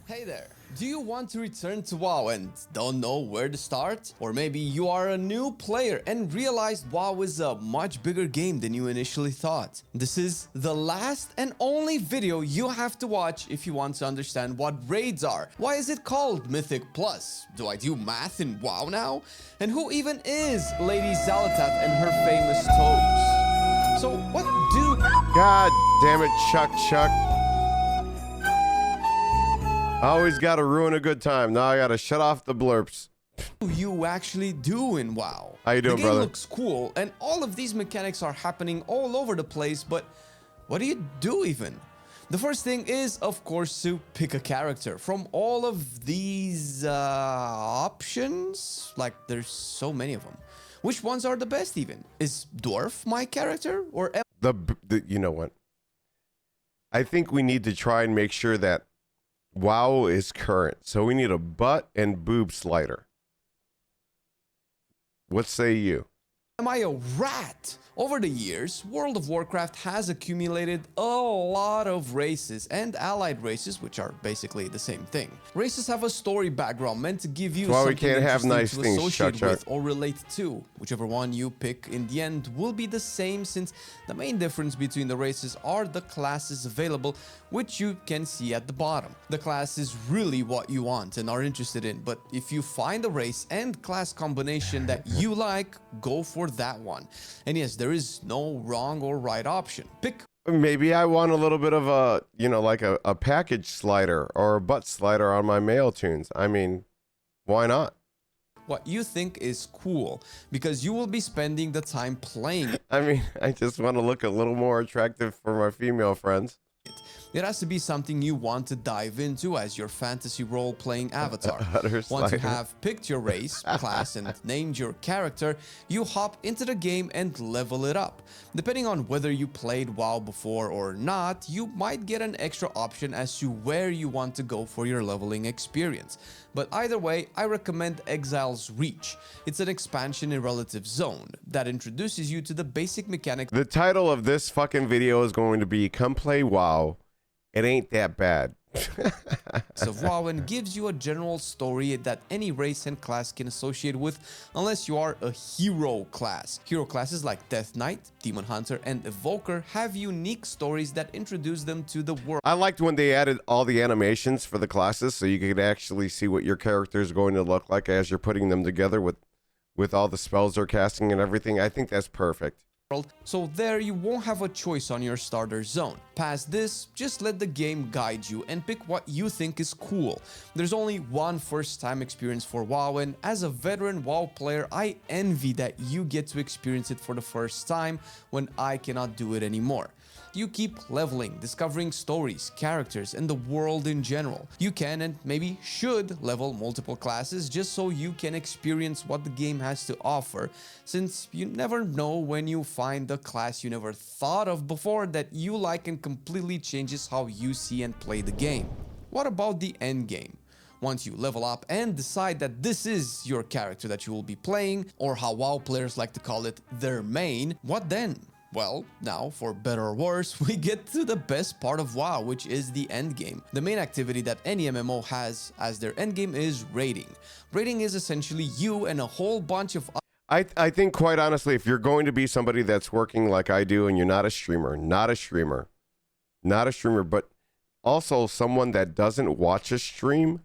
Hey there! Do you want to return to WoW and don't know where to start? Or maybe you are a new player and realized WoW is a much bigger game than you initially thought. This is the last and only video you have to watch if you want to understand what raids are. Why is it called Mythic Plus? Do I do math in WoW now? And who even is Lady Xal'atath and her famous toes? So what do... God damn it, Chuck. Always gotta ruin a good time. Now I gotta shut off the blurps. You actually do in WoW? How you doing, the game brother? looks cool, and all of these mechanics are happening all over the place, but what do you do even? The first thing is, of course, to pick a character from all of these options. Like, there's so many of them. Which ones are the best even? Is Dwarf my character, or... You know what? I think we need to try and make sure that WoW is current. So we need a butt and boob slider. What say you? Am I a rat? Over the years, World of Warcraft has accumulated a lot of races and allied races, which are basically the same thing. Races have a story background meant to give you something interesting to associate with or relate to. Whichever one you pick in the end will be the same, since the main difference between the races are the classes available, which you can see at the bottom. The class is really what you want and are interested in, but if you find a race and class combination that you like, go for that one. And yes, there is no wrong or right option. Pick. Maybe I want a little bit of a, like a package slider or a butt slider on my mail tunes. I mean, why not? What you think is cool, because you will be spending the time playing it. I mean, I just want to look a little more attractive for my female friends. It has to be something you want to dive into as your fantasy role-playing avatar. Once you have picked your race, class, and named your character, you hop into the game and level it up. Depending on whether you played WoW before or not, you might get an extra option as to where you want to go for your leveling experience. But either way, I recommend Exile's Reach. It's an expansion in Relative Zone that introduces you to the basic mechanics. The title of this fucking video is going to be Come Play WoW. It ain't that bad. of WoW and gives you a general story that any race and class can associate with, unless you are a hero class. Hero classes like Death Knight, Demon Hunter, and Evoker have unique stories that introduce them to the world. I liked when they added all the animations for the classes, so you could actually see what your character is going to look like as you're putting them together with all the spells they're casting and everything. I think that's perfect. So there you won't have a choice on your starter zone. Past this, just let the game guide you and pick what you think is cool. There's only one first time experience for WoW, and as a veteran WoW player, I envy that you get to experience it for the first time when I cannot do it anymore. You keep leveling, discovering stories, characters, and the world in general. You can and maybe should level multiple classes just so you can experience what the game has to offer, since you never know when you find the class you never thought of before that you like and completely changes how you see and play the game. What about the end game? Once you level up and decide that this is your character that you will be playing, or how WoW players like to call it, their main, what then? Well, now, for better or worse, we get to the best part of WoW, which is the endgame. The main activity that any MMO has as their endgame is raiding. Raiding is essentially you and a whole bunch of... I think, quite honestly, if you're going to be somebody that's working like I do and you're not a streamer, but also someone that doesn't watch a stream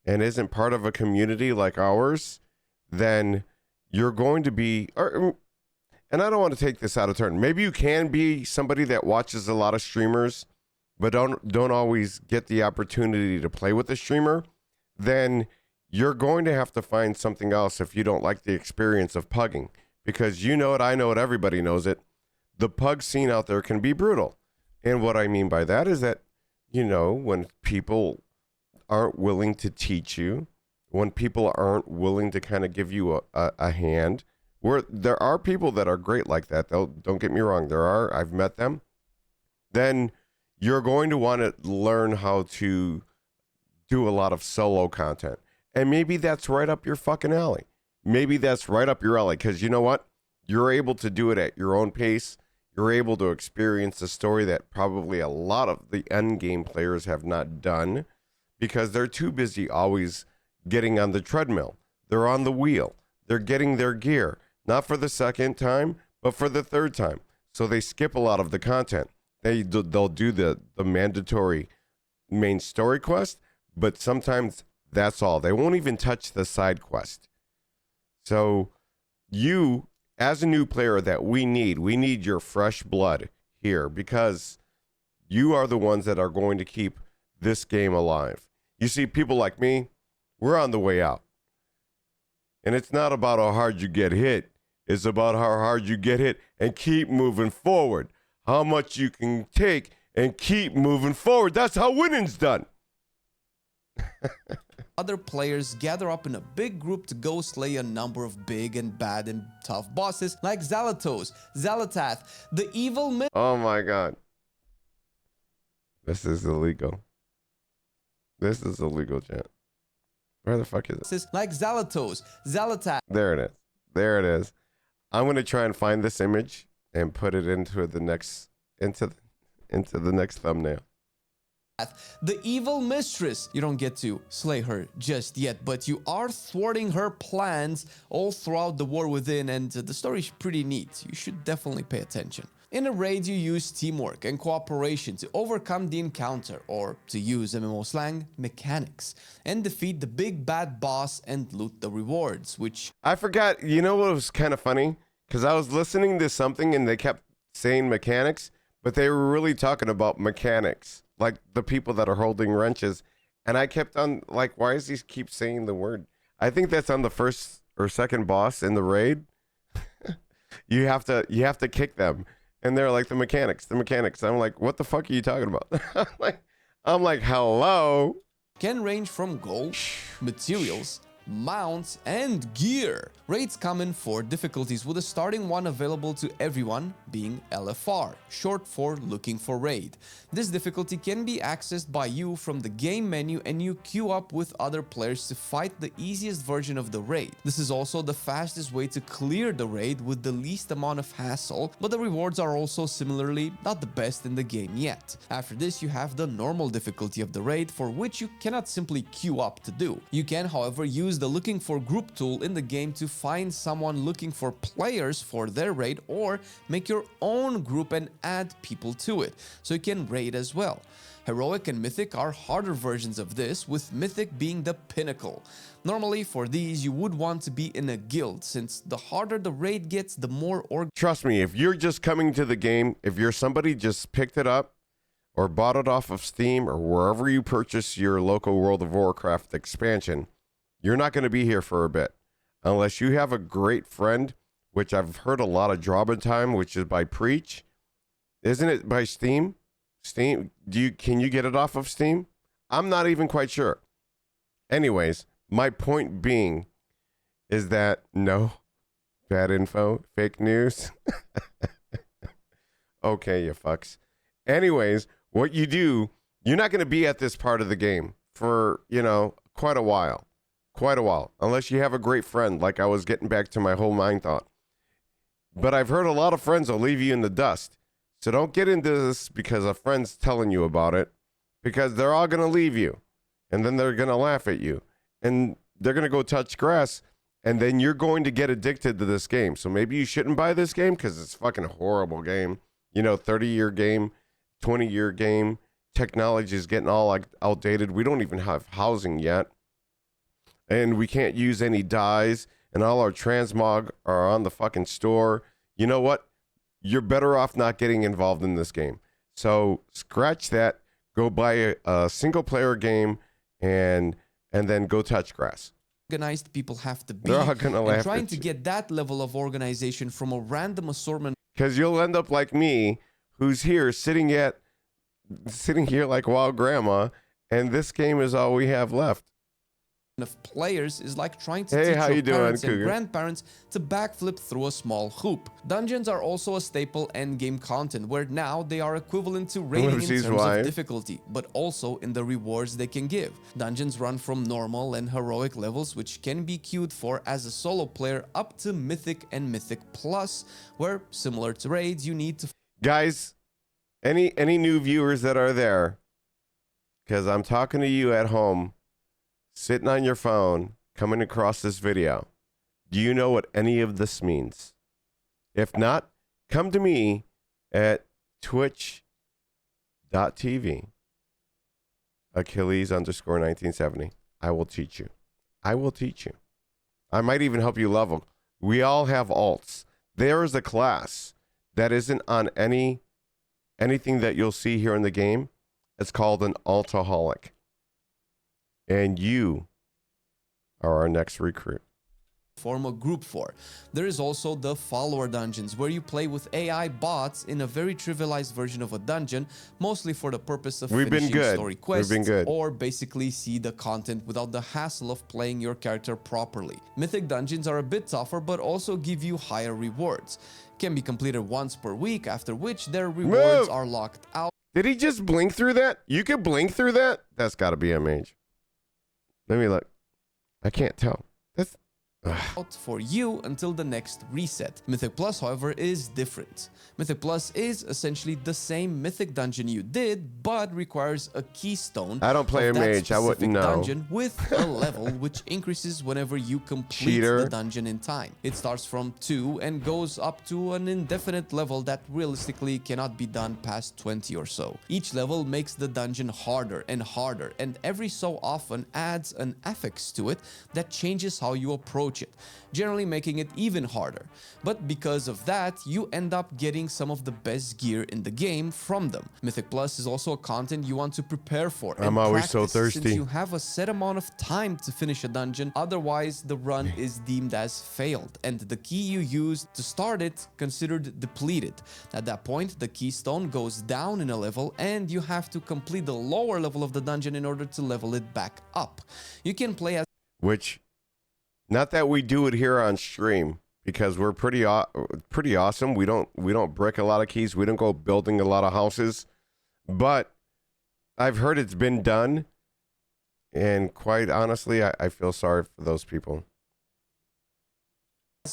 and isn't part of a community like ours, then you're going to be... And I don't want to take this out of turn. Maybe you can be somebody that watches a lot of streamers, but don't always get the opportunity to play with the streamer. Then you're going to have to find something else if you don't like the experience of pugging. Because you know it, I know it, everybody knows it. The pug scene out there can be brutal. And what I mean by that is that, when people aren't willing to teach you, when people aren't willing to kind of give you a hand, there are people that are great like that. Don't get me wrong. I've met them. Then you're going to want to learn how to do a lot of solo content. And maybe that's right up your fucking alley. Maybe that's right up your alley. Because you know what? You're able to do it at your own pace. You're able to experience a story that probably a lot of the end game players have not done. because they're too busy always getting on the treadmill. They're on the wheel. They're getting their gear, not for the second time, but for the third time. So they skip a lot of the content. They'll do the mandatory main story quest, but sometimes that's all. They won't even touch the side quest. So you, as a new player that we need your fresh blood here, because you are the ones that are going to keep this game alive. You see, people like me, we're on the way out. And it's not about how hard you get hit. It's about how hard you get hit and keep moving forward. How much you can take and keep moving forward. That's how winning's done. Other players gather up in a big group to go slay a number of big and bad and tough bosses like Zalatos, Zalatath, the evil Oh my god. This is illegal. This is illegal, chat. Where the fuck is it? Like Zalatos, Zalatath. There it is. There it is. I'm gonna try and find this image and put it into the next next thumbnail. The evil mistress. You don't get to slay her just yet, but you are thwarting her plans all throughout the war within, and the story is pretty neat. You should definitely pay attention. In a raid, you use teamwork and cooperation to overcome the encounter, or to use MMO slang, mechanics, and defeat the big bad boss and loot the rewards, which... I forgot, you know what was kind of funny? Because I was listening to something and they kept saying mechanics, but they were really talking about mechanics, like the people that are holding wrenches. And I kept on, like, why does he keep saying the word? I think that's on the first or second boss in the raid. You have to kick them. And they're like, the mechanics. I'm like, what the fuck are you talking about? I'm like, hello? Can range from gold, materials, mounts, and gear. Raids come in 4 difficulties, with a starting one available to everyone being LFR, short for looking for raid. This difficulty can be accessed by you from the game menu, and you queue up with other players to fight the easiest version of the raid. This is also the fastest way to clear the raid with the least amount of hassle, but the rewards are also similarly not the best in the game yet. After this, you have the normal difficulty of the raid, for which you cannot simply queue up to do. You can, however, use the looking for group tool in the game to find someone looking for players for their raid, or make your own group and add people to it, so you can raid as well. Heroic and Mythic are harder versions of this, with Mythic being the pinnacle. Normally for these you would want to be in a guild, since the harder the raid gets, the more Trust me, if you're just coming to the game, if you're somebody just picked it up or bought it off of Steam or wherever you purchase your local World of Warcraft expansion, you're not going to be here for a bit. Unless you have a great friend, which I've heard a lot of Drawbin Time, which is by Preach. Isn't it by Steam? Steam, can you get it off of Steam? I'm not even quite sure. Anyways, my point being is that no, bad info, fake news. Okay, you fucks. Anyways, what you do, you're not going to be at this part of the game for, quite a while. Unless you have a great friend, like I was getting back to my whole mind thought. But I've heard a lot of friends will leave you in the dust. So don't get into this because a friend's telling you about it, because they're all going to leave you. And then they're going to laugh at you. And they're going to go touch grass. And then you're going to get addicted to this game. So maybe you shouldn't buy this game because it's fucking a horrible game. 30-year game, 20-year game. Technology is getting all like outdated. We don't even have housing yet. And we can't use any dyes, and all our transmog are on the fucking store. You know what? You're better off not getting involved in this game. So scratch that. Go buy a single player game and then go touch grass. Organized people have to be. They're all gonna laugh and trying at to you. get that level of organization from a random assortment Because you'll end up like me, who's here sitting here like wild grandma, and this game is all we have left. of players is like trying to Hey, teach how your you doing, parents and Cougar? grandparents to backflip through a small hoop. Dungeons are also a staple endgame content, where now they are equivalent to rating in Oopsie's terms wife. of difficulty, but also in the rewards they can give. Dungeons run from normal and heroic levels, which can be queued for as a solo player, up to Mythic and Mythic Plus, where, similar to raids, you need to Guys, any new viewers that are there, because I'm talking to you at home, sitting on your phone, coming across this video. Do you know what any of this means? If not, come to me at twitch.tv, Achilles_1970. I will teach you. I will teach you. I might even help you level. We all have alts. There is a class that isn't on anything that you'll see here in the game. It's called an altaholic. And you are our next recruit. Form a group for. There is also the follower dungeons, where you play with AI bots in a very trivialized version of a dungeon, mostly for the purpose of finishing story quests, or basically see the content without the hassle of playing your character properly. Mythic dungeons are a bit tougher, but also give you higher rewards. Can be completed once per week, after which their rewards are locked out. Did he just blink through that? You could blink through that? That's got to be a mage. Let me look. I can't tell. That's out for you until the next reset. Mythic Plus, however, is different. Mythic Plus is essentially the same Mythic dungeon you did, but requires a keystone. I don't play a mage. I wouldn't know. Dungeon with a level which increases whenever you complete the dungeon in time. It starts from 2 and goes up to an indefinite level that realistically cannot be done past 20 or so. Each level makes the dungeon harder and harder, and every so often adds an affix to it that changes how you approach it, generally making it even harder. But because of that, you end up getting some of the best gear in the game from them. Mythic Plus is also a content you want to prepare for. I'm always so thirsty. Since you have a set amount of time to finish a dungeon, otherwise the run is deemed as failed, and the key you used to start it considered depleted. At that point, the keystone goes down in a level, and you have to complete the lower level of the dungeon in order to level it back up. You can play as not that we do it here on stream, because we're pretty awesome. We don't brick a lot of keys. We don't go building a lot of houses. But I've heard it's been done, and quite honestly, I feel sorry for those people.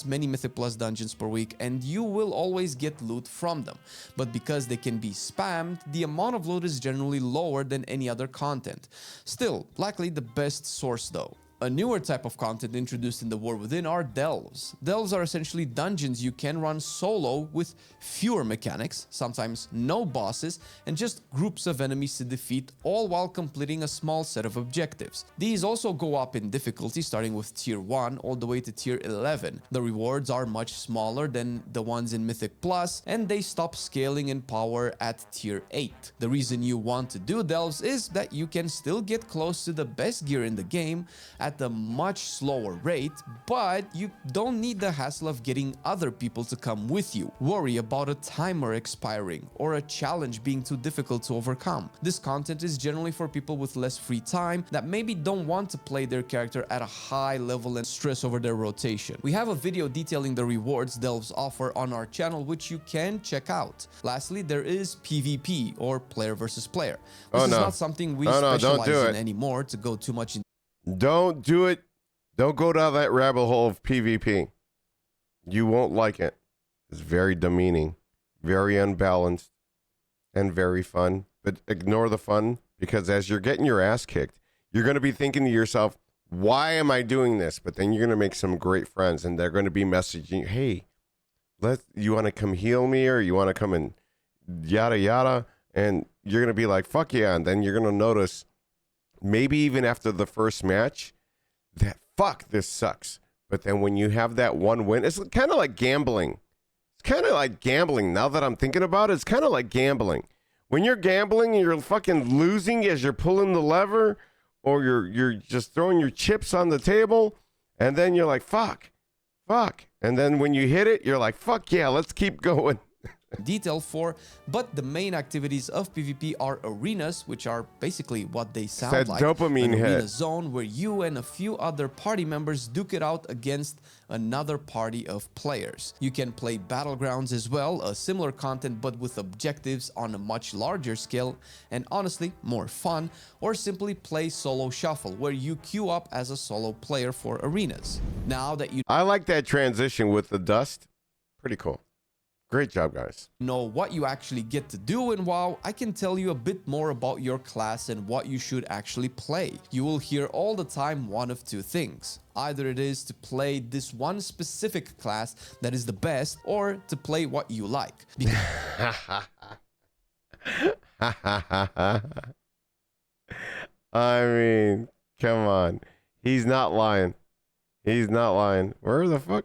Many Mythic Plus dungeons per week, and you will always get loot from them. But because they can be spammed, the amount of loot is generally lower than any other content. Still, likely the best source though. A newer type of content introduced in the War Within are delves. Delves are essentially dungeons you can run solo with fewer mechanics, sometimes no bosses, and just groups of enemies to defeat, all while completing a small set of objectives. These also go up in difficulty, starting with tier 1 all the way to tier 11. The rewards are much smaller than the ones in Mythic Plus, and they stop scaling in power at tier 8. The reason you want to do delves is that you can still get close to the best gear in the game at a much slower rate, but you don't need the hassle of getting other people to come with you, worry about a timer expiring, or a challenge being too difficult to overcome. This content is generally for people with less free time that maybe don't want to play their character at a high level and stress over their rotation. We have a video detailing the rewards delves offer on our channel, which you can check out. Lastly, there is PvP, or player versus player. This is not something we specialize in anymore to go too much into. Don't do it. Don't go down that rabbit hole of PvP. You won't like it. It's very demeaning, very unbalanced, and very fun. But ignore the fun, because as you're getting your ass kicked, you're going to be thinking to yourself, why am I doing this? But then you're going to make some great friends, and they're going to be messaging you, hey, you want to come heal me, or you want to come and yada yada, and you're going to be like, fuck yeah. And then you're going to notice, maybe even after the first match, that fuck, this sucks. But then when you have that one win, it's kind of like gambling. It's kind of like gambling. Now that I'm thinking about it, it's kind of like gambling. When you're gambling and you're fucking losing as you're pulling the lever, or you're just throwing your chips on the table, and then you're like, fuck. And then when you hit it, you're like, fuck yeah, let's keep going. Detail for, but the main activities of PvP are arenas, which are basically what they sound like. Dopamine an arena zone where you and a few other party members duke it out against another party of players. You can play Battlegrounds as well, a similar content but with objectives on a much larger scale and honestly more fun, or simply play Solo Shuffle, where you queue up as a solo player for arenas. Now that you... I like that transition with the dust. Pretty cool. Great job, guys. Know what you actually get to do in WoW, I can tell you a bit more about your class and what you should actually play. You will hear all the time one of two things. Either it is to play this one specific class that is the best, or to play what you like. I mean, come on. He's not lying. He's not lying. Where the fuck?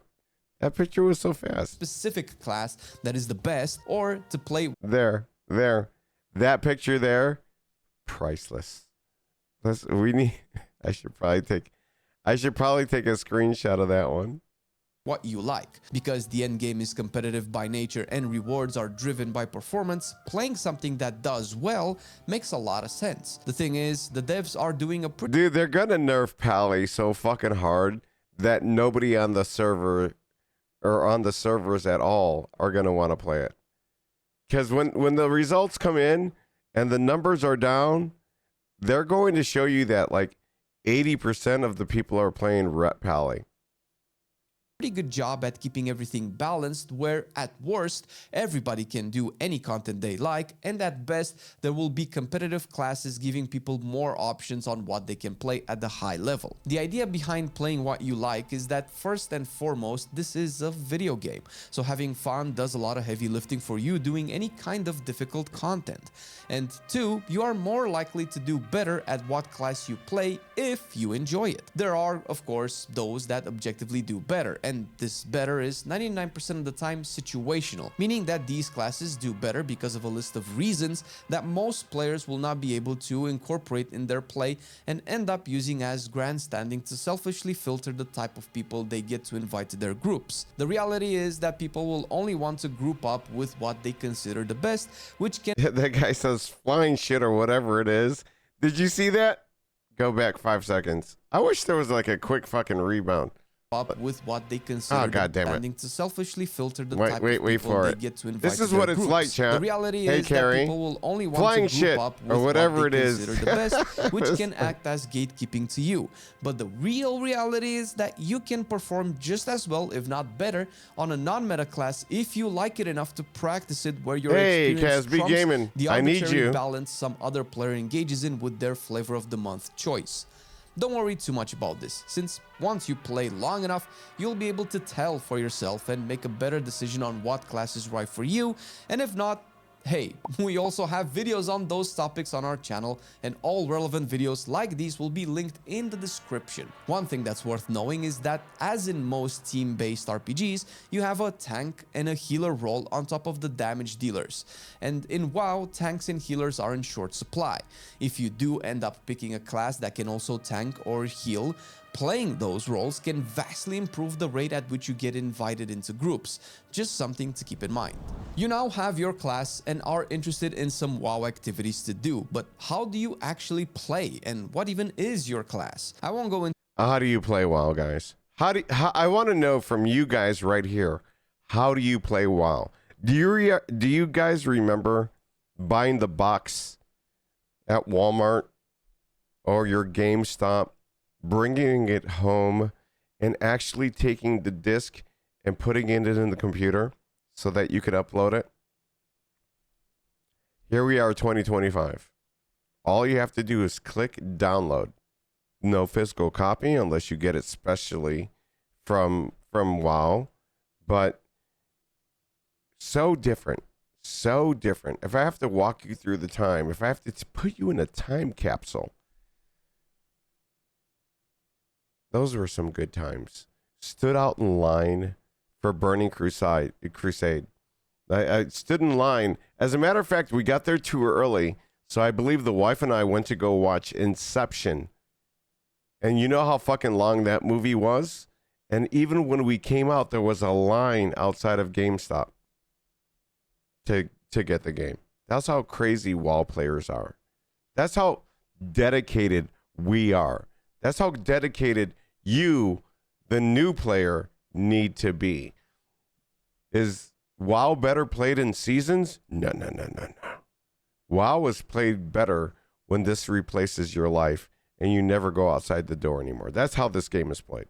That picture was so fast. Specific class that is the best, or to play There. That picture there, priceless. We need. I should probably take a screenshot of that one. what you like. Because the end game is competitive by nature and rewards are driven by performance, playing something that does well makes a lot of sense. The thing is, the devs are doing a pretty Dude, they're gonna nerf Pally so fucking hard that nobody on the server or on the servers at all are gonna want to play it. Because when the results come in and the numbers are down, they're going to show you that like 80% of the people are playing Rep Pally. pretty good job at keeping everything balanced, where at worst everybody can do any content they like, and at best there will be competitive classes giving people more options on what they can play at the high level. The idea behind playing what you like is that first and foremost this is a video game, so having fun does a lot of heavy lifting for you doing any kind of difficult content. And two, you are more likely to do better at what class you play if you enjoy it. There are of course those that objectively do better, and this better is 99% of the time situational, meaning that these classes do better because of a list of reasons that most players will not be able to incorporate in their play and end up using as grandstanding to selfishly filter the type of people they get to invite to their groups. The reality is that people will only want to group up with what they consider the best, which can That guy says flying shit or whatever it is. Did you see that? Go back 5 seconds. I wish there was like a quick fucking rebound. up with what they consider God damn it. demanding to selfishly filter the Wait, type wait, of wait people for they it. get to invite This to is their what it's groups. like, champ. The reality Hey, is Carrie. that people will only want Flying to group shit, up or with whatever what they it is. consider the best, which can act as gatekeeping to you. But the real reality is that you can perform just as well, if not better, on a non-meta class if you like it enough to practice it, where your Hey, experience Casby trumps Gaming, the I need arbitrary you. balance some other player engages in with their flavor of the month choice. Don't worry too much about this, since once you play long enough, you'll be able to tell for yourself and make a better decision on what class is right for you, and if not, hey, we also have videos on those topics on our channel, and all relevant videos like these will be linked in the description. One thing that's worth knowing is that, as in most team-based RPGs, you have a tank and a healer role on top of the damage dealers. And in WoW, tanks and healers are in short supply. If you do end up picking a class that can also tank or heal, playing those roles can vastly improve the rate at which you get invited into groups. Just something to keep in mind. You now have your class and are interested in some WoW activities to do, but how do you actually play, and what even is your class? I won't go into How do you play WoW, guys? I want to know from you guys right here. How do you play WoW? Do you guys remember buying the box at Walmart or your GameStop, bringing it home, and actually taking the disc and putting it in the computer so that you could upload it? Here we are, 2025. All you have to do is click download. No physical copy unless you get it specially from WoW, but so different. So different. If I have to walk you through the time, if I have to put you in a time capsule, those were some good times. Stood out in line for Burning Crusade. I stood in line. As a matter of fact, we got there too early, so I believe the wife and I went to go watch Inception. And you know how fucking long that movie was? And even when we came out, there was a line outside of GameStop to get the game. That's how crazy WoW players are. That's how dedicated we are. That's how dedicated you, the new player, need to be. Is WoW better played in seasons? No. WoW is played better when this replaces your life and you never go outside the door anymore. That's how this game is played.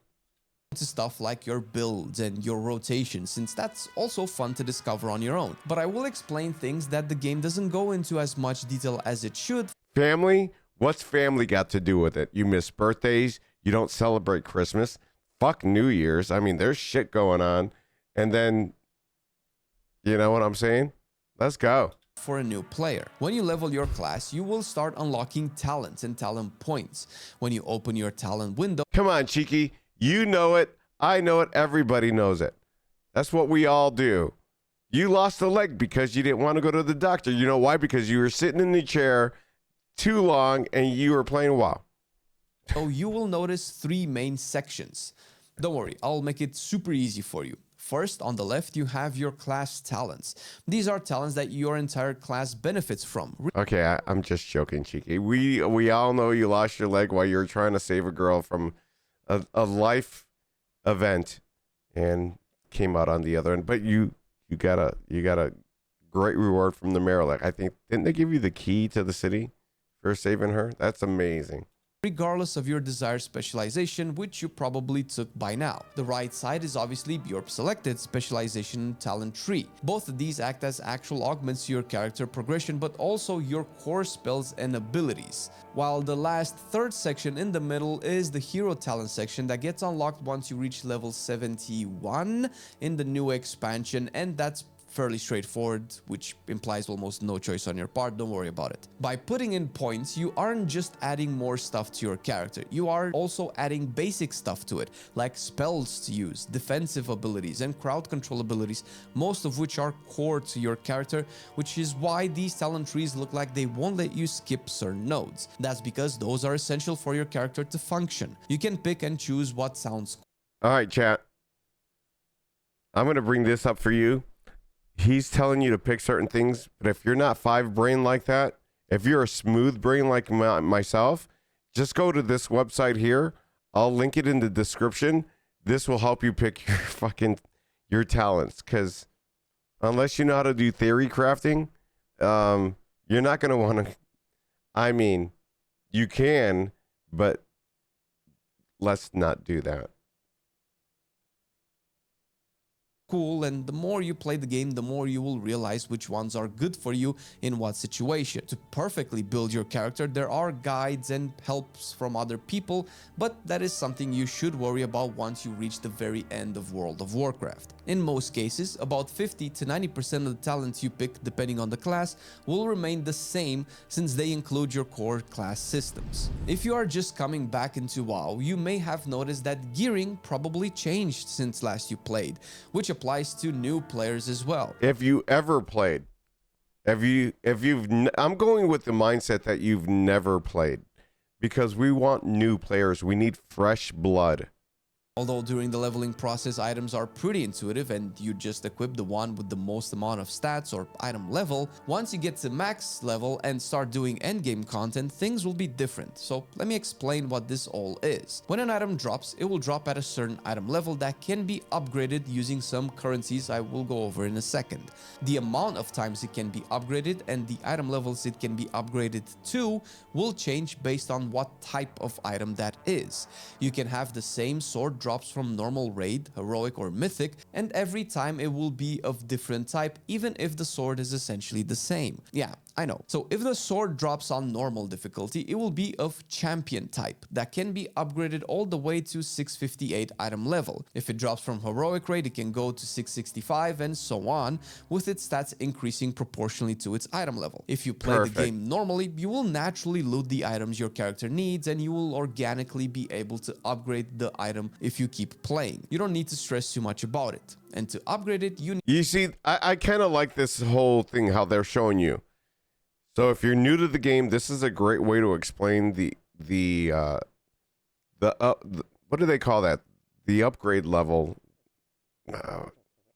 to stuff like your builds and your rotation, since that's also fun to discover on your own. But I will explain things that the game doesn't go into as much detail as it should. Family? What's family got to do with it? You miss birthdays, you don't celebrate Christmas, fuck New Year's. I mean, there's shit going on. And then, you know what I'm saying? Let's go. For a new player. When you level your class, you will start unlocking talents and talent points. When you open your talent window, Come on, Cheeky. You know it. I know it. Everybody knows it. That's what we all do. You lost a leg because you didn't want to go to the doctor. You know why? Because you were sitting in the chair too long and you were playing WoW. you will notice 3 main sections. Don't worry, I'll make it super easy for you. First, on the left, you have your class talents. These are talents that your entire class benefits from. Okay, I'm just joking, Cheeky. We all know you lost your leg while you were trying to save a girl from a life event and came out on the other end. But you got a great reward from the mayor. Like, I think, didn't they give you the key to the city for saving her? That's amazing. Regardless of your desired specialization, which you probably took by now. The right side is obviously your selected specialization talent tree. Both of these act as actual augments to your character progression, but also your core spells and abilities. While the last third section in the middle is the hero talent section that gets unlocked once you reach level 71 in the new expansion, and that's fairly straightforward, which implies almost no choice on your part. Don't worry about it. By putting in points, you aren't just adding more stuff to your character, you are also adding basic stuff to it, like spells to use, defensive abilities, and crowd control abilities, most of which are core to your character, which is why these talent trees look like they won't let you skip certain nodes. That's because those are essential for your character to function. You can pick and choose what sounds. All right, chat. I'm going to bring this up for you. He's telling you to pick certain things, but if you're not 5 brain like that, if you're a smooth brain like myself, just go to this website here. I'll link it in the description. This will help you pick your talents, because unless you know how to do theory crafting, you're not going to want to. I mean, you can, but let's not do that. Cool, and the more you play the game, the more you will realize which ones are good for you in what situation. To perfectly build your character, there are guides and helps from other people, but that is something you should worry about once you reach the very end of World of Warcraft. In most cases, about 50 to 90% of the talents you pick, depending on the class, will remain the same since they include your core class systems. If you are just coming back into WoW, you may have noticed that gearing probably changed since last you played, which applies to new players as well. If you ever played, I'm going with the mindset that you've never played, because we want new players. We need fresh blood. Although during the leveling process, items are pretty intuitive and you just equip the one with the most amount of stats or item level, once you get to max level and start doing endgame content, things will be different. So let me explain what this all is. When an item drops, it will drop at a certain item level that can be upgraded using some currencies I will go over in a second. The amount of times it can be upgraded and the item levels it can be upgraded to will change based on what type of item that is. You can have the same sword drops from normal raid, heroic or mythic, and every time it will be of different type, even if the sword is essentially the same. Yeah, I know. So if the sword drops on normal difficulty, it will be of champion type that can be upgraded all the way to 658 item level. If it drops from heroic raid, it can go to 665 and so on, with its stats increasing proportionally to its item level. If you play the game normally, you will naturally loot the items your character needs and you will organically be able to upgrade the item if you keep playing. You don't need to stress too much about it. And to upgrade it, you see, I kind of like this whole thing, how they're showing you. So if you're new to the game, this is a great way to explain the what do they call that? The upgrade level.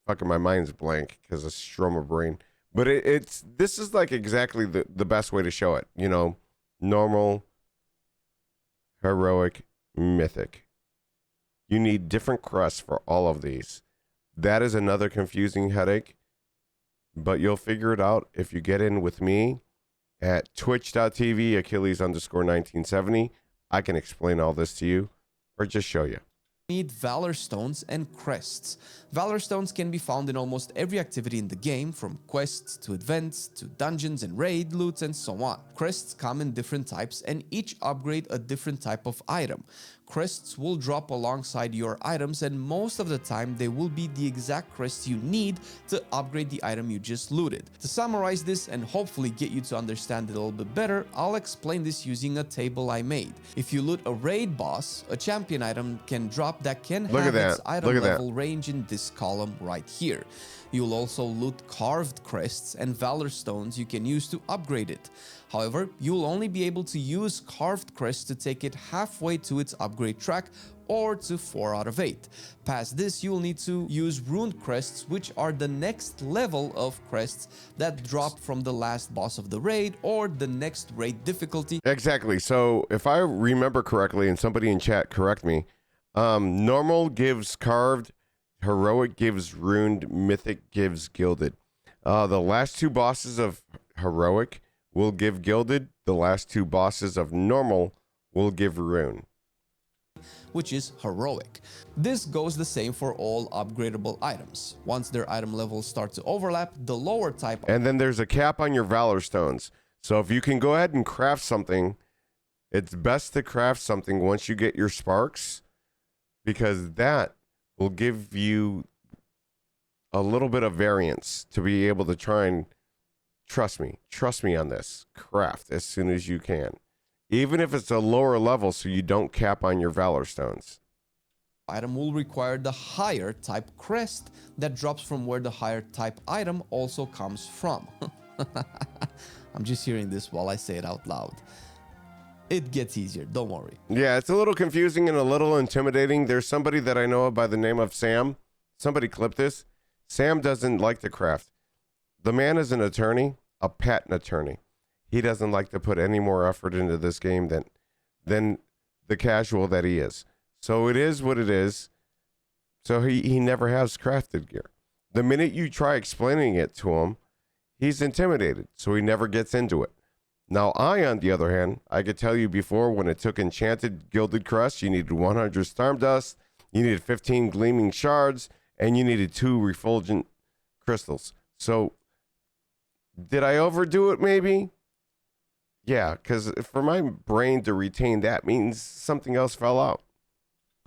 Fucking my mind's blank because of stroma brain. But this is like exactly the best way to show it. You know, normal, heroic, mythic. You need different crests for all of these. That is another confusing headache, but you'll figure it out if you get in with me at twitch.tv Achilles_1970. I can explain all this to you or just show you. need Valor Stones and Crests. Valor Stones can be found in almost every activity in the game, from quests to events to dungeons and raid loots and so on. Crests come in different types and each upgrade a different type of item. Crests will drop alongside your items and most of the time they will be the exact crest you need to upgrade the item you just looted. To summarize this and hopefully get you to understand it a little bit better, I'll explain this using a table I made. If you loot a raid boss, a champion item can drop that can have its item level range in this column right here. You'll also loot carved crests and valor stones you can use to upgrade it. However, you'll only be able to use carved crests to take it halfway to its upgrade track or to 4 out of 8. Past this, you'll need to use runed crests, which are the next level of crests that drop from the last boss of the raid or the next raid difficulty. Exactly. So if I remember correctly, and somebody in chat correct me, normal gives carved, heroic gives runed, mythic gives gilded. The last 2 bosses of heroic will give gilded. The last 2 bosses of normal will give rune, which is heroic. This goes the same for all upgradable items. Once their item levels start to overlap, the lower type... And then there's a cap on your valor stones. So if you can go ahead and craft something, it's best to craft something once you get your sparks, because that will give you a little bit of variance to be able to try and, trust me on this, craft as soon as you can. Even if it's a lower level, so you don't cap on your valor stones. Item will require the higher type crest that drops from where the higher type item also comes from. I'm just hearing this while I say it out loud. It gets easier, don't worry. Yeah, it's a little confusing and a little intimidating. There's somebody that I know by the name of Sam. Somebody clip this. Sam doesn't like to craft. The man is an attorney, a patent attorney. He doesn't like to put any more effort into this game than the casual that he is. So it is what it is. So he never has crafted gear. The minute you try explaining it to him, he's intimidated. So he never gets into it. Now I, on the other hand, I could tell you before, when it took enchanted gilded crest, you needed 100 storm dust, you needed 15 gleaming shards, and you needed 2 refulgent crystals. So did I overdo it maybe? Yeah, because for my brain to retain that means something else fell out.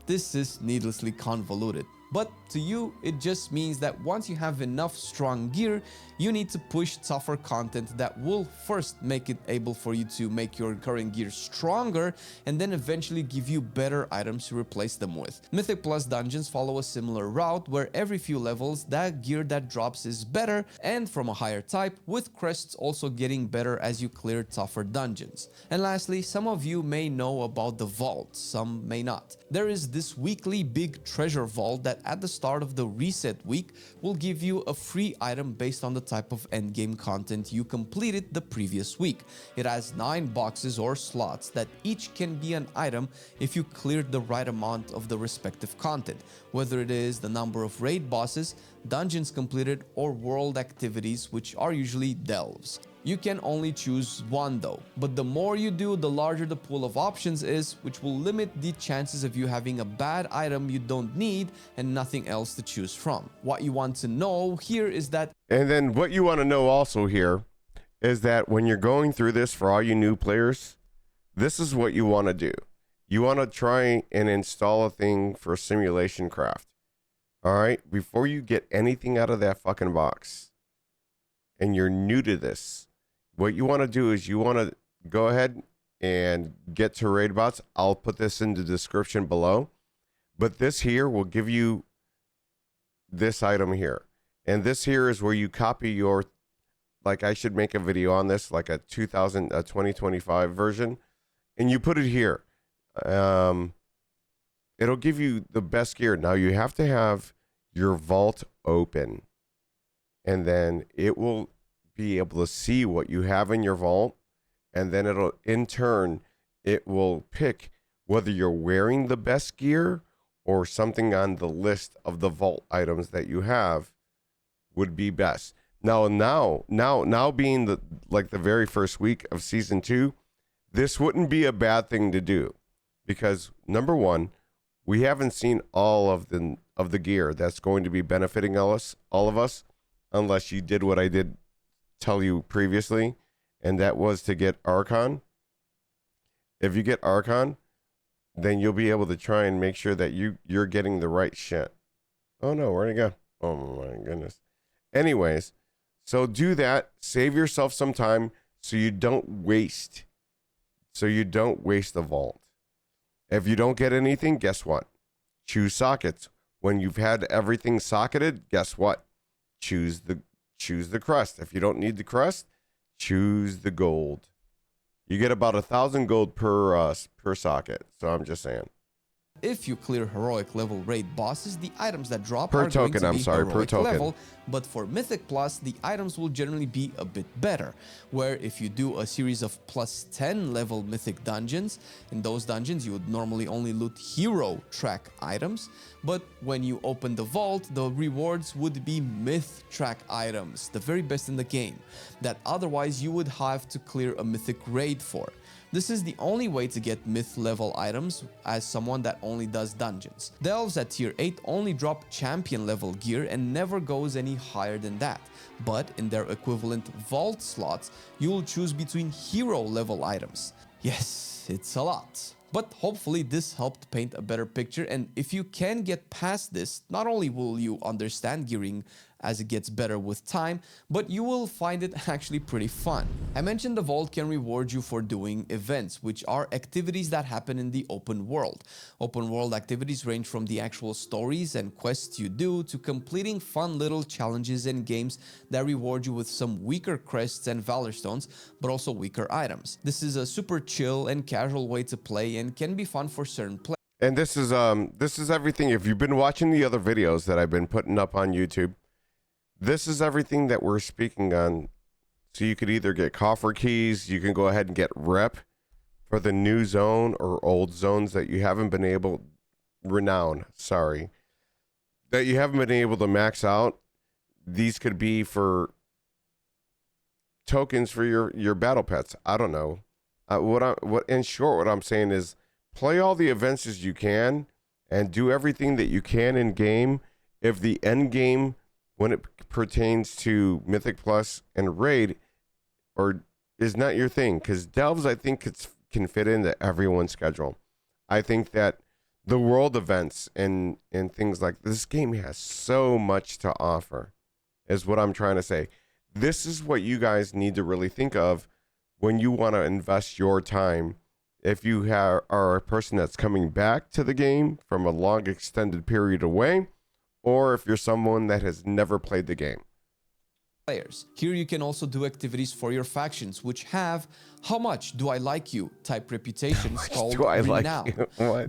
This is needlessly convoluted. But to you, it just means that once you have enough strong gear, you need to push tougher content that will first make it able for you to make your current gear stronger and then eventually give you better items to replace them with. Mythic Plus dungeons follow a similar route where every few levels that gear that drops is better and from a higher type, with crests also getting better as you clear tougher dungeons. And lastly, some of you may know about the vault, some may not. There is this weekly big treasure vault that at the start of the reset week will give you a free item based on the type of endgame content you completed the previous week. It has 9 boxes or slots that each can be an item if you cleared the right amount of the respective content, whether it is the number of raid bosses, dungeons completed, or world activities, which are usually delves. You can only choose one though, but the more you do, the larger the pool of options is, which will limit the chances of you having a bad item you don't need and nothing else to choose from. What you want to know here is that... And then what you want to know also here is that when you're going through this, for all you new players, this is what you want to do. You want to try and install a thing for simulation craft. All right? Before you get anything out of that fucking box and you're new to this, what you want to do is you want to go ahead and get to raid bots. I'll put this in the description below. But this here will give you this item here. And this here is where you copy your, like I should make a video on this, like a 2025 version. And you put it here. It'll give you the best gear. Now you have to have your vault open. And then it will be able to see what you have in your vault, and then it'll, in turn, it will pick whether you're wearing the best gear or something on the list of the vault items that you have would be best. Now being the very first week of season 2, this wouldn't be a bad thing to do, because number one, We haven't seen all of the gear that's going to be benefiting all of us, unless you did what I did tell you previously, and that was to get Archon. If you get Archon, then you'll be able to try and make sure that you're getting the right shit. Oh no, where'd it go? Oh my goodness. Anyways, so do that. Save yourself some time so you don't waste the vault. If you don't get anything, guess what? Choose sockets. When you've had everything socketed, guess what? Choose the crest. If you don't need the crest, choose the gold. You get about 1,000 gold per socket. So I'm just saying. If you clear heroic level raid bosses, the items that drop Per are token, going to I'm be sorry, per heroic token. level, but for Mythic Plus, the items will generally be a bit better, where if you do a series of plus 10 level Mythic dungeons, in those dungeons you would normally only loot hero track items, but when you open the vault, the rewards would be myth track items, the very best in the game, that otherwise you would have to clear a mythic raid for. This is the only way to get myth level items as someone that only does dungeons. Delves at tier 8 only drop champion level gear and never goes any higher than that. But in their equivalent vault slots, you'll choose between hero level items. Yes, it's a lot. But hopefully this helped paint a better picture, and if you can get past this, not only will you understand gearing as it gets better with time, but you will find it actually pretty fun. I mentioned the vault can reward you for doing events, which are activities that happen in the open world. Open world activities range from the actual stories and quests you do to completing fun little challenges and games that reward you with some weaker crests and valor stones, but also weaker items. This is a super chill and casual way to play and can be fun for certain players. And this is everything. If you've been watching the other videos that I've been putting up on YouTube, this is everything that we're speaking on. So you could either get coffer keys, you can go ahead and get rep for the new zone or old zones that you haven't been able, that you haven't been able to max out. These could be for tokens for your battle pets. I don't know. What I'm saying is play all the events as you can and do everything that you can in game. If the end game, when it pertains to Mythic Plus and Raid, or is not your thing, because Delves, I think can fit into everyone's schedule. I think that the world events and things like this game has so much to offer, is what I'm trying to say. This is what you guys need to really think of when you want to invest your time. If you are a person that's coming back to the game from a long extended period away, or if you're someone that has never played the game. Players. Here you can also do activities for your factions, which have "how much do I like you" type reputations called renown.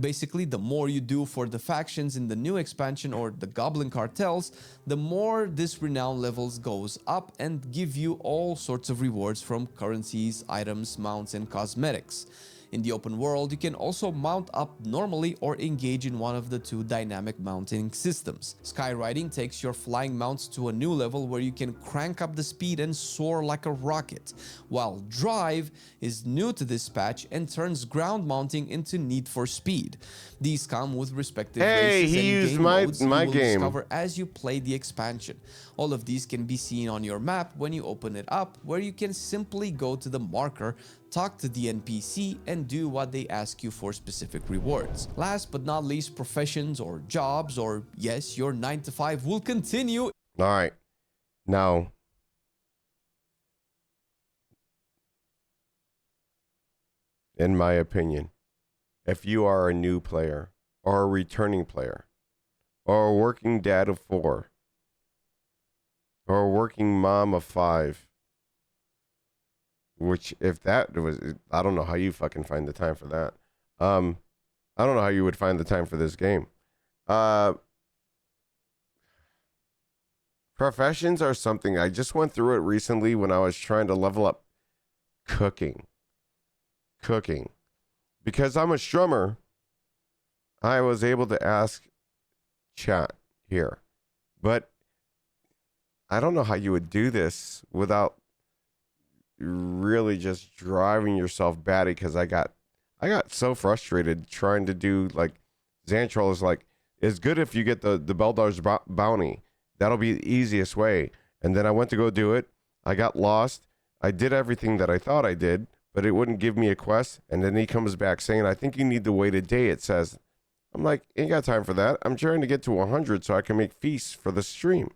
Basically, the more you do for the factions in the new expansion or the Goblin cartels, the more this renown levels goes up and give you all sorts of rewards from currencies, items, mounts, and cosmetics. In the open world, you can also mount up normally or engage in one of the two dynamic mounting systems. Skyriding takes your flying mounts to a new level where you can crank up the speed and soar like a rocket, while Drive is new to this patch and turns ground mounting into Need for Speed. These come with respective races he and used game modes you will game. discover as you play the expansion. All of these can be seen on your map when you open it up, where you can simply go to the marker, talk to the NPC, and do what they ask you for specific rewards. Last but not least, professions or jobs, or yes, your 9 to 5 will continue. All right. Now, in my opinion, if you are a new player or a returning player or a working dad of 4 or a working mom of 5, which if that was, I don't know how you fucking find the time for that. I don't know how you would find the time for this game. Professions are something, I just went through it recently when I was trying to level up cooking. Because I'm a strummer, I was able to ask chat here. But I don't know how you would do this without really just driving yourself batty, because I got so frustrated trying to do like Xantrol is like, it's good if you get the Beldar's bounty. That'll be the easiest way. And then I went to go do it. I got lost. I did everything that I thought I did, but it wouldn't give me a quest. And then he comes back saying, I think you need to wait a day, it says. I'm like, ain't got time for that. I'm trying to get to 100 so I can make feasts for the stream.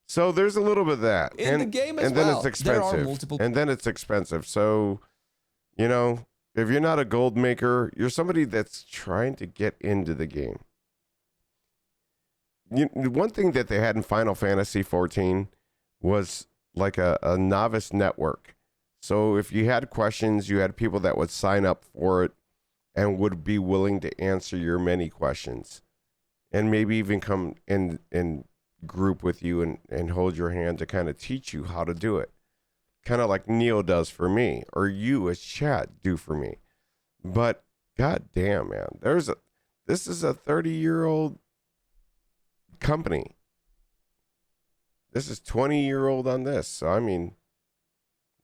So there's a little bit of that. In the game as and then well, it's expensive. there are multiple... And then it's expensive. So, you know, if you're not a gold maker, you're somebody that's trying to get into the game. One thing that they had in Final Fantasy 14 was like a novice network. So if you had questions, you had people that would sign up for it and would be willing to answer your many questions and maybe even come in group with you and hold your hand to kind of teach you how to do it. Kind of like Neo does for me, or you as chat do for me. But god damn, man, this is a 30-year-old company. This is 20-year-old on this. So I mean,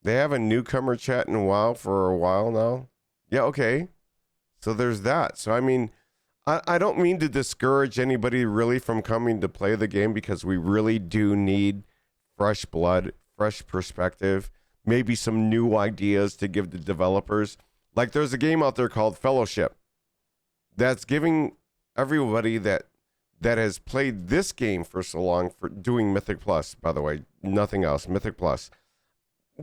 they have a newcomer chat in WoW for a while now. Yeah, okay. So there's that. So I mean, I don't mean to discourage anybody really from coming to play the game, because we really do need fresh blood, fresh perspective, maybe some new ideas to give the developers. Like there's a game out there called Fellowship that's giving everybody that has played this game for so long, for doing Mythic Plus, by the way, nothing else, Mythic Plus,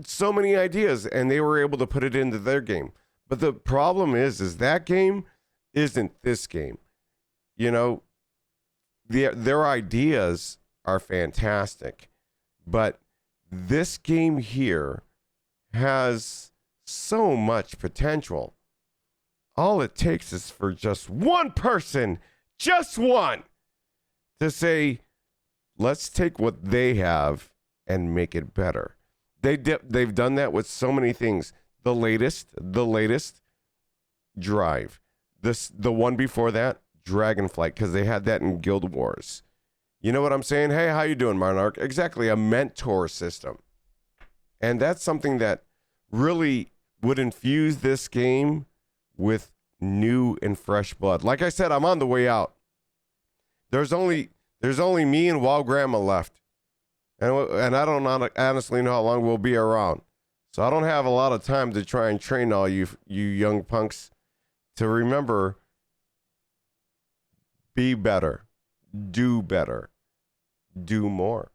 so many ideas, and they were able to put it into their game. But the problem is that game isn't this game. You know, their ideas are fantastic, but this game here has so much potential. All it takes is for just one person, just one, to say, let's take what they have and make it better. They've done that with so many things. The latest Drive. The one before that, Dragonflight, because they had that in Guild Wars. You know what I'm saying? Hey, how you doing, Monarch? Exactly, a mentor system. And that's something that really would infuse this game with new and fresh blood. Like I said, I'm on the way out. There's only me and WoW Grandma left. And I don't honestly know how long we'll be around. So I don't have a lot of time to try and train all you young punks to remember, be better, do more.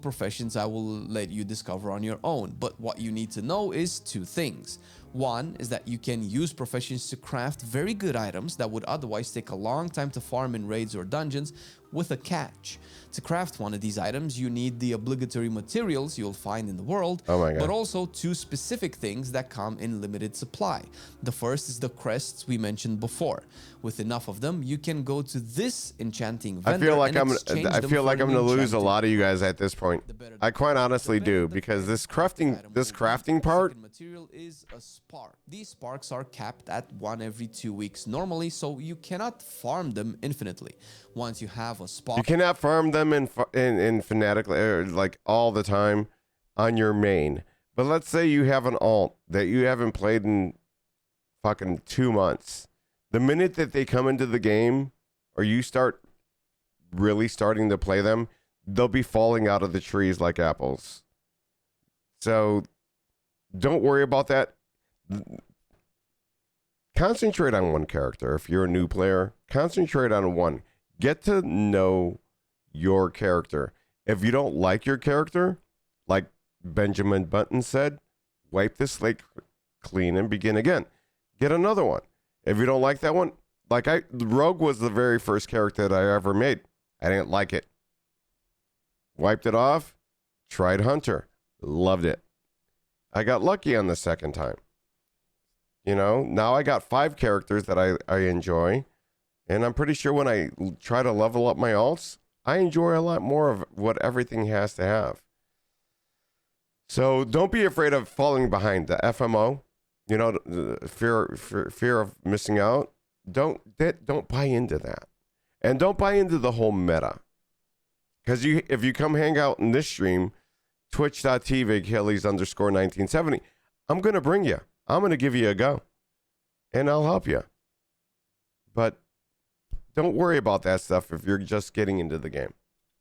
Professions I will let you discover on your own, but what you need to know is two things. One is that you can use professions to craft very good items that would otherwise take a long time to farm in raids or dungeons, with a catch. To craft one of these items, you need the obligatory materials you'll find in the world, but also two specific things that come in limited supply. The first is the crests we mentioned before. With enough of them, you can go to this enchanting vendor. I feel like I'm going to lose a lot of you guys at this point. I quite honestly do, because this crafting part material is a spark. These sparks are capped at 1 every 2 weeks normally, so you cannot farm them infinitely. Once you have a spark, you cannot farm them in fanatically, like all the time on your main. But let's say you have an alt that you haven't played in fucking 2 months. The minute that they come into the game, or you start really starting to play them, they'll be falling out of the trees like apples. So don't worry about that. Concentrate on one character. If you're a new player, concentrate on one. Get to know your character. If you don't like your character, like Benjamin Button said, wipe the slate clean and begin again. Get another one. If you don't like that one, like Rogue was the very first character that I ever made. I didn't like it. Wiped it off, tried Hunter, loved it. I got lucky on the second time. You know, now I got 5 characters that I enjoy. And I'm pretty sure when I try to level up my alts, I enjoy a lot more of what everything has to have. So don't be afraid of falling behind. The FMO, you know, the fear of missing out. Don't buy into that. And don't buy into the whole meta. Because if you come hang out in this stream, twitch.tv Achilles_1970, I'm going to bring you. I'm going to give you a go. And I'll help you. But don't worry about that stuff if you're just getting into the game.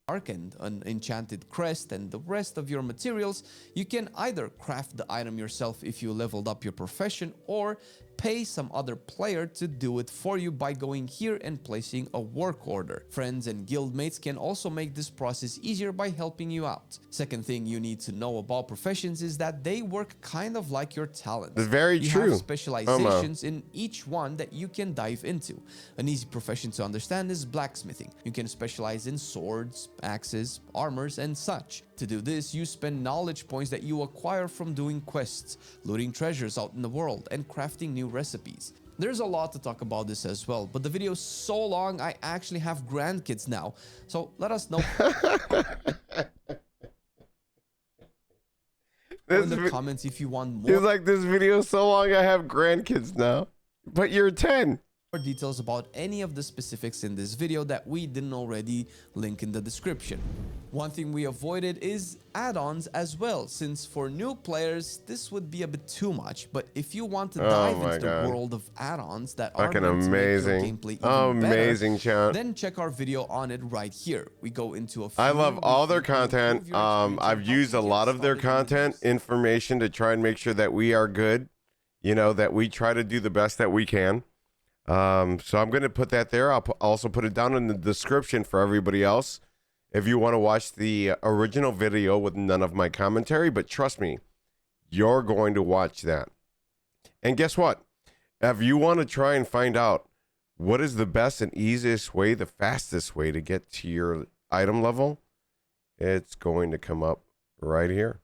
And an enchanted crest and the rest of your materials, you can either craft the item yourself if you leveled up your profession, or pay some other player to do it for you by going here and placing a work order. Friends and guildmates can also make this process easier by helping you out. Second thing you need to know about professions is that they work kind of like your talents. It's very you true. have specializations in each one that you can dive into. An easy profession to understand is blacksmithing. You can specialize in swords, axes, armors, and such. To do this, you spend knowledge points that you acquire from doing quests, looting treasures out in the world, and crafting new recipes. There's a lot to talk about this as well, but the video is so long I actually have grandkids now, so let us know in the comments if you want more. He's like, this video is so long I have grandkids now. But you're 10. Details about any of the specifics in this video that we didn't already link in the description. One thing we avoided is add-ons as well, since for new players this would be a bit too much, but if you want to dive into the world of add-ons that are meant to make your gameplay even better, then check our video on it right here. We go into a few. I love all their content. I've used a lot of their content information to try and make sure that we are good, you know, that we try to do the best that we can. So I'm going to put that there. I'll also put it down in the description for everybody else if you want to watch the original video with none of my commentary. But trust me, you're going to watch that. And guess what? If you want to try and find out what is the best and easiest way, the fastest way to get to your item level, it's going to come up right here.